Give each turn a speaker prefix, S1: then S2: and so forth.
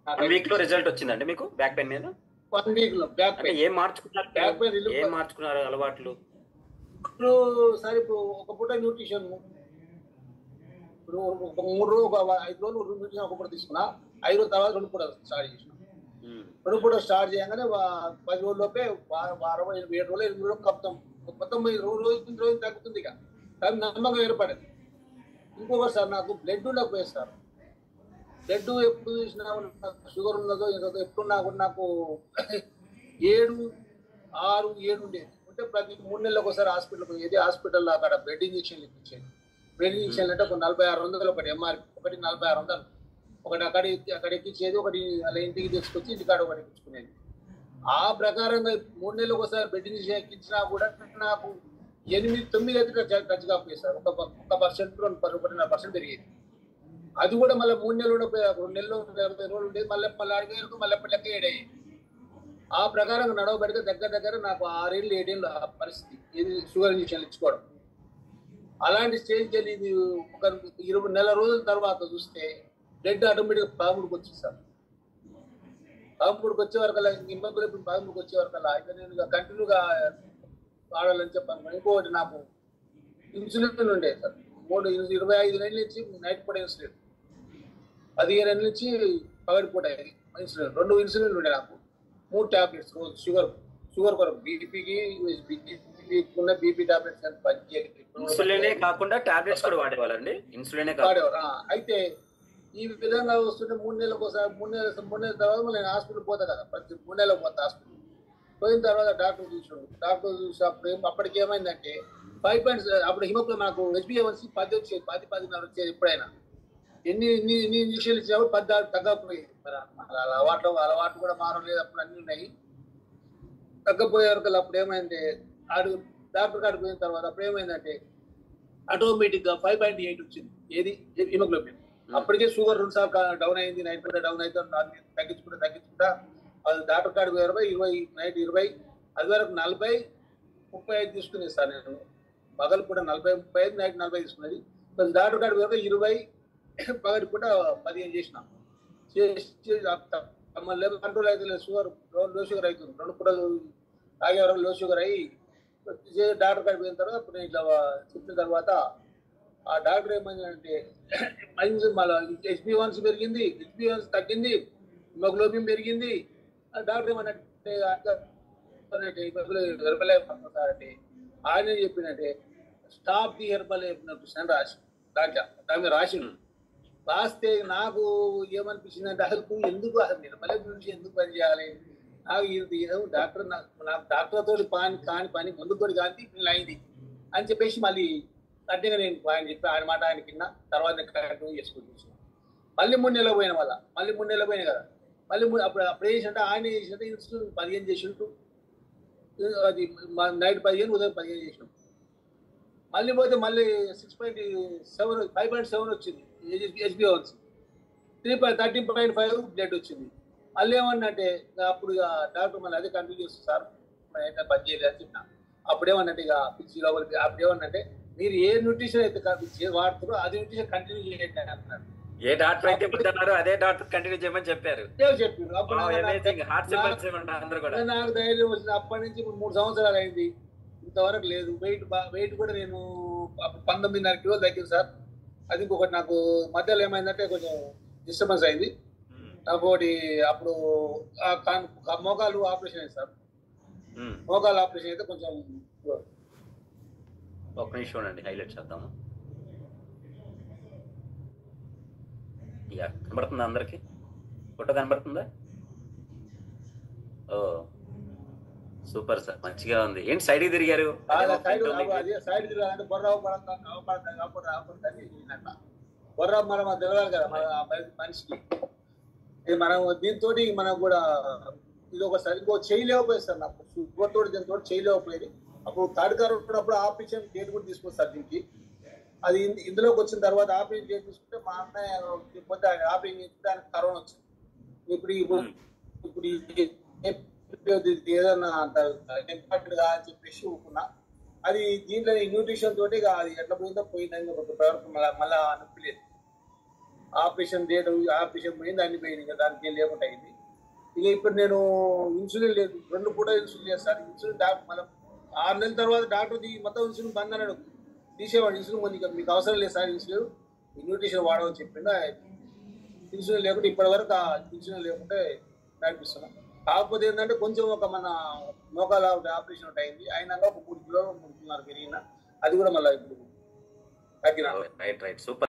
S1: 1 week లో result వచ్చిందండి మీకు బ్యాక్ పెయిన్ మీద?
S2: 1 వీక్ లో బ్యాక్
S1: అంటే
S2: పెయిన్.
S1: ఏం మార్చుకున్నారు?
S2: బ్యాక్ పెయిన్
S1: ఏం మార్చుకున్నారు అలవాట్లు?
S2: ఇప్పుడు సరే ఇప్పుడు ఒక పూట న్యూట్రిషన్, ఇప్పుడు ఒక 3 రోజులు 5 రోజులు న్యూట్రిషన్ ఒక పూట తీసుకున్నా, 5 రోజుల తర్వాత 2 పూట స్టార్ట్ చేసిన. 2 పూట స్టార్ట్ చేయగానే 10 రోజుల లోపే వారం 7 రోజులు 8 రోజులు కప్తాం మొత్తం రోజు తగ్గుతుంది. ఇక కానీ నమ్మకం ఏర్పడేది. ఇంకొకటి సార్, నాకు బ్లడ్ ఉండకపోయేది సార్. బ్లడ్ ఎప్పుడు చూసినా షుగర్ ఉన్నదో ఎప్పుడు నాకు 7, 6, 7 ఉండేది. అంటే ప్రతి 3 నెలలకు ఒకసారి హాస్పిటల్కి పోయేది. హాస్పిటల్లో అక్కడ బ్లడ్ ఇంజక్షన్లు ఇప్పించేది. బ్లడ్ ఇంజక్షన్ అంటే ఒక 4600, ఒకటి ఎంఆర్పి, ఒకటి 4600, ఒకటి అక్కడ ఎక్కించేది, ఒకటి అలా ఇంటికి తీసుకొచ్చి ఇంటికాడ ఒకటి ఎక్కించుకునేది. ఆ ప్రకారంగా 3 నెలలకు ఒకసారి బ్లడ్ ఇంజక్షన్ ఎక్కించినా కూడా నాకు 8, 9 అయితే టచ్ కాకపోయేది సార్. 1% 1.5% పెరిగేది. అది కూడా మళ్ళీ 3 నెలలు 2 నెలలు 40 రోజులు ఉండేది. మళ్ళీ అడిగేందుకు మళ్ళీ ఎప్పటిలెక్క 7 అయ్యేది. ఆ ప్రకారంగా నడవబడితే దగ్గర నాకు 6 ఏళ్ళు 7 ఏళ్ళు ఆ పరిస్థితి, ఇది షుగర్ ఇంజక్షన్లు ఇచ్చుకోవడం. అలాంటి స్టేజ్కి వెళ్ళి ఇది ఒక 20 నెల రోజుల తర్వాత చూస్తే బ్లడ్ ఆటోమేటిక్గా 13కి వచ్చింది సార్. 13కి వచ్చే వరకల్లా హిమోగ్లోబిన్ 13కి వచ్చే వరకల్లా ఇక నేను కంటిన్యూగా వాడాలని చెప్పాను. ఇంకొకటి నాకు ఇన్సులిన్ ఉండేది సార్. 25 నెలల నుంచి నైట్ పూట ఇన్సులిన్, 15 నెలల నుంచి పగటిపూట ఇన్సులిన్, 2 ఇన్సులిన్లు ఉండే నాకు. 3 టాబ్లెట్స్ రోజు షుగర్ కొరకు, బీపీకి ఉన్న బీపీ టాబ్లెట్స్ అని పనిచేయాలి.
S1: ఇన్సులినే కాకుండా టాబ్లెట్స్ కూడా వాడేవాళ్ళండి? ఇన్సులినే
S2: వాడేవారు. అయితే ఈ విధంగా వస్తుంటే 3 నెలలకు ఒకసారి 3 నెలల తర్వాత నేను హాస్పిటల్ పోతా కదా, ప్రతి 3 నెలలకు పోతా హాస్పిటల్. పోయిన తర్వాత డాక్టర్ చూసి అప్పటికి ఏమైందంటే 5 అప్పుడు హిమోగ్లోబిన్ నాకు హెచ్బిఏవన్సీ 10 వచ్చేది, 10-10.5 వచ్చేది. ఎప్పుడైనా ఎన్ని ఇంజక్షన్లు ఇచ్చినప్పుడు 10 తగ్గకపోయేది. మరి అలవాటు కూడా మారలేదు. అప్పుడు అన్నీ ఉన్నాయి. తగ్గపోయే వరకు అప్పుడు ఏమైంది, డాక్టర్ కాడికి పోయిన తర్వాత అప్పుడు ఏమైందంటే ఆటోమేటిక్ గా 5.8 వచ్చింది. ఏది హిమోగ్లోబిన్. అప్పటికే షుగర్ 2 సార్లు డౌన్ అయింది. నైట్ పూట డౌన్ అయితే తగ్గించుకుంటా అది డాక్టర్ కాడికి 20 నైట్ 20, అది వరకు 40, 35 తీసుకునేది సార్. నేను పగలు పూట 40, 35, నైట్ 40 తీసుకునేది. డాక్టర్ కాడికి 20, పగటి పూట 15 చేసిన. మళ్ళీ కంట్రోల్ అయితే లేదు, షుగర్ లో షుగర్ అవుతుంది. 2 పూటలు తాగే వరకు లో షుగర్ అయ్యి డాక్టర్ కాడికి పోయిన తర్వాత ఇప్పుడు ఇట్లా చెప్పిన తర్వాత ఆ డాక్టర్ ఏమైందంటే మళ్ళీ హెచ్బిఏవన్సీ పెరిగింది, హెచ్బిఏవన్సీ తగ్గింది, హిమోగ్లోబిన్ పెరిగింది. డాక్టర్ ఏమన్నట్టే హెర్బల్ లైఫ్ అంటే ఆయన ఏం చెప్పినట్టే స్టాప్ ది హెర్బల్ లైఫ్ అని రాసి దాని రాసి రాస్తే నాకు ఏమనిపించింది అంటే అసలు హెర్బల్ లైఫ్ గురించి ఎందుకు పని చేయాలి, నాకు ఇది డాక్టర్ నాకు డాక్టర్తో కాని పని ముందుతో కానీ అయింది అని చెప్పేసి మళ్ళీ అడ్డగా నేను ఆయన చెప్పి ఆయన మాట ఆయన కింద తర్వాత కంటిన్యూ చేసుకుంటూ మళ్ళీ 3 నెలలు పోయిన వల్ల మళ్ళీ 3 నెలలు పోయినాయి కదా. మళ్ళీ అప్పుడు చేసినట్టు ఆయన చేసినట్టు ఇన్సులిన్ 15 చేసినట్టు, అది నైట్ 15 ఉదయం 15 చేసినాం. మళ్ళీ పోతే మళ్ళీ 5.7 వచ్చింది హెచ్బిఏవన్సీ, 13.5 బ్లడ్ వచ్చింది. మళ్ళీ ఏమన్నంటే అప్పుడు ఇక డాక్టర్ మళ్ళీ అదే కంటిన్యూ చేస్తుంది సార్, అయితే పని చేయలేదు అని చెప్పిన. అప్పుడేమన్నట్టు ఇక పిచ్చి లోపలికి అప్పుడేమన్నంటే మీరు ఏ న్యూట్రిషన్ అయితే వాడుతారో అది న్యూట్రిషన్ కంటిన్యూ చేయండి అని అన్నారు.
S1: ఏ డాక్టర్ అయితే చెప్తున్నారో అదే డాక్టర్ కంటిన్యూ చేయమని చెప్పారు.
S2: నాకు ధైర్యం వచ్చింది. అప్పటి నుంచి 3 సంవత్సరాలు అయింది, ఇంతవరకు లేదు. వెయిట్ కూడా నేను 19.5 కిలోలు తగ్గింది సార్. అది ఇంకొకటి నాకు మధ్యలో ఏమైందంటే కొంచెం డిస్టర్బెన్స్ అయింది. ఒకటి అప్పుడు మోకాలు ఆపరేషన్ అయింది సార్. మోకాలు ఆపరేషన్ అయితే కొంచెం
S1: ఒక నిమిషం ఉండండి, హైలైట్ చేద్దాము. కనబడుతుందా అందరికి? ఫోటో కనబడుతుందా? ఓ సూపర్ సార్, మంచిగా ఉంది. ఏంటి సైడ్ తిరిగారు?
S2: సైడ్ తిరగాలంటే బొర్రా మనం తెలియాలి కదా మనిషికి. మనం దీంతో మనం కూడా ఇది ఒకసారి ఇంకో చేయలేకపోయేది సార్. నాకు షుగర్ తోటి దీంతో చేయలేకపోయేది. అప్పుడు థర్డ్ కార్ ఉన్నప్పుడు ఆపరేషన్ డేట్ కూడా తీసుకొస్తారు దీనికి. అది ఇందులోకి వచ్చిన తర్వాత ఆపరేషన్ డేట్ తీసుకుంటే మా అన్నయ్య పోతే ఆపరేషన్ చేసుకుంటే ఆయనకు కరోనా వచ్చింది. ఇప్పుడు ఏదన్నా ఇంపార్టెంట్ గా అని చెప్పేసి ఊరుకున్నా. అది దీంట్లో న్యూట్రిషన్ తోటి అది ఎట్లా పోయిందో పోయిందని ఒక ప్రవర్తన మళ్ళా నొప్పి లేదు. ఆపరేషన్ డేట్ ఆపరేషన్ పోయింది, అన్ని పోయింది, ఇంకా దానికి ఏం లేకుండా అయింది. ఇక ఇప్పుడు నేను ఇన్సులిన్ లేదు, 2 పూట ఇన్సులిన్ చేస్తాను. ఇన్సులిన్ డాక్టర్ మనం 6 నెలల తర్వాత డాక్టర్ మొత్తం ఇన్సులిన్ బంద్ అన్నాడు, తీసేవాడు ఇన్సులిన్. కొంచెం మీకు అవసరం లేదు సార్ ఇన్సులిన్, న్యూట్రిషన్ వాడమని చెప్పిండు. ఇన్సులిన్ లేకుంటే ఇప్పటి వరకు ఆ ఇన్సులిన్ లేకుంటే నడిపిస్తున్నాం. కాకపోతే ఏంటంటే కొంచెం ఒక మన మోకాల ఆపరేషన్ ఒకటి అయింది, అయినాక ఒక 3 కిలోలు 3 కిలోన్నర పెరిగిన, అది కూడా మళ్ళీ ఇప్పుడు తగ్గిన.
S1: Right right super.